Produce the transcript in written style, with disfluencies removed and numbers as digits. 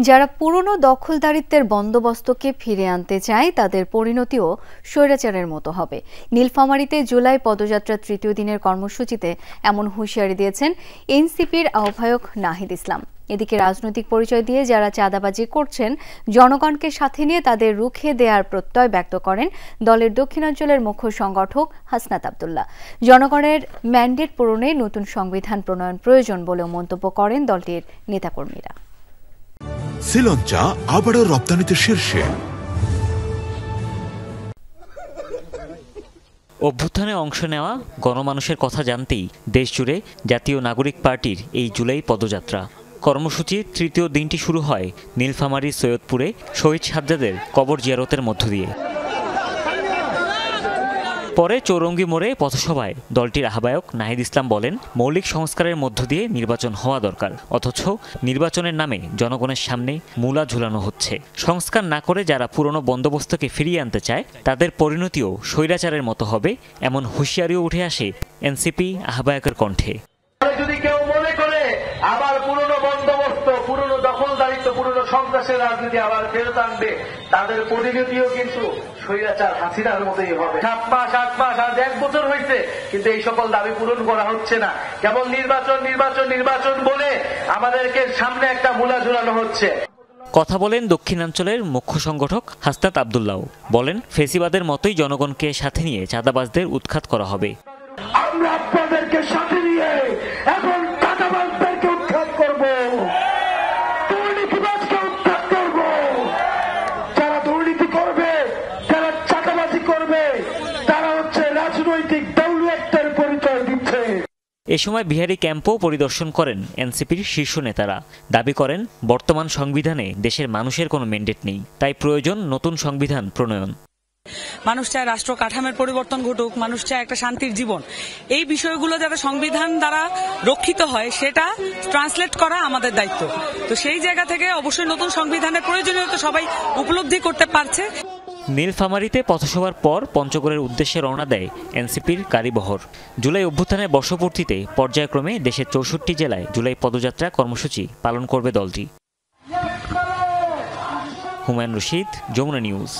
যারা পুরনো দখলদারিত্বের বন্দোবস্তকে ফিরে আনতে চায় তাদের পরিণতিও স্বৈরাচারের মতো হবে। নীলফামারীতে জুলাই পদযাত্রার তৃতীয় দিনের কর্মসূচিতে এমন হুঁশিয়ারি দিয়েছেন এনসিপির আহ্বায়ক নাহিদ ইসলাম। এদিকে রাজনৈতিক পরিচয় দিয়ে যারা চাঁদাবাজি করছেন জনগণকে সাথে নিয়ে তাদের রুখে দেওয়ার প্রত্যয় ব্যক্ত করেন দলের দক্ষিণাঞ্চলের মুখ্য সংগঠক হাসনাত আব্দুল্লাহ। জনগণের ম্যান্ডেট পূরণে নতুন সংবিধান প্রণয়ন প্রয়োজন বলেও মন্তব্য করেন দলটির নেতাকর্মীরা। শ্রীলঙ্কা আবারও রপ্তানিতে শীর্ষে। অভ্যুত্থানে অংশ নেওয়া গণমানুষের কথা জানতেই দেশজুড়ে জাতীয় নাগরিক পার্টির এই জুলাই পদযাত্রা কর্মসূচির তৃতীয় দিনটি শুরু হয় নীলফামারী সৈয়দপুরে শহীদ সাজ্জাদের কবর জিয়ারতের মধ্য দিয়ে। পরে চৌরঙ্গি মোড়ে পথসভায় দলটির আহ্বায়ক নাহিদ ইসলাম বলেন, মৌলিক সংস্কারের মধ্য দিয়ে নির্বাচন হওয়া দরকার, অথচ নির্বাচনের নামে জনগণের সামনে মূলা ঝুলানো হচ্ছে। সংস্কার না করে যারা পুরনো বন্দোবস্তকে ফিরিয়ে আনতে চায় তাদের পরিণতিও স্বৈরাচারের মতো হবে, এমন হুঁশিয়ারিও উঠে আসে এনসিপি আহ্বায়কের কণ্ঠে। যদি কেউ মনে করে আবার পুরনো বন্দোবস্ত, পুরনো দখলদারিত্ব, পুরনো সন্ত্রাসের রাজনীতি আবার ফেরত আনবে, তাদের পরিণতিও কিন্তু স্বৈরাচার হাসিনার মতোই হবে। 7 মাস 8 মাস আজ 1 বছর হয়েছে, কিন্তু এই সকল দাবি পূরণ করা হচ্ছে না। কেবল নির্বাচন নির্বাচন নির্বাচন বলে আমাদেরকে সামনে একটা মূলা ঝুলানো হচ্ছে। কথা বলেন দক্ষিণাঞ্চলের মুখ্য সংগঠক হাসনাত আব্দুল্লাহ। বলেন, ফেসিবাদের মতোই জনগণকে সাথে নিয়ে চাঁদাবাজদের উৎখাত করা হবে। আমরা আপনাদেরকে সাথে নিয়ে এখন চাঁদাবাজদেরকে উৎখাত করব, দুর্নীতিবাজকে উৎখাত করব। যারা দুর্নীতি করবে, যারা চাঁদাবাজি করবে, তারা হচ্ছে রাজনৈতিক দৌলতের পরিচয় দিচ্ছে। এ সময় বিহারি ক্যাম্পও পরিদর্শন করেন এনসিপির শীর্ষ নেতারা। দাবি করেন, বর্তমান সংবিধানে দেশের মানুষের কোনো ম্যান্ডেট নেই, তাই প্রয়োজন নতুন সংবিধান প্রণয়ন। মানুষ চায় রাষ্ট্র কাঠামোর পরিবর্তন ঘটুক, মানুষ চায় একটা শান্তির জীবন। এই বিষয়গুলো যাতে সংবিধান দ্বারা রক্ষিত হয় সেটা ট্রান্সলেট করা আমাদের দায়িত্ব। তো সেই জায়গা থেকে অবশ্যই নতুন সংবিধানের প্রয়োজনীয়তা সবাই উপলব্ধি করতে পারছে। নীলফামারীতে পথসভার পর পঞ্চগড়ের উদ্দেশ্যে রওনা দেয় এনসিপির গাড়িবহর। জুলাই অভ্যুত্থানের বর্ষপূর্তিতে পর্যায়ক্রমে দেশের 64 জেলায় জুলাই পদযাত্রা কর্মসূচি পালন করবে দলটি। হুমায়ুন রশিদ, যমুনা নিউজ।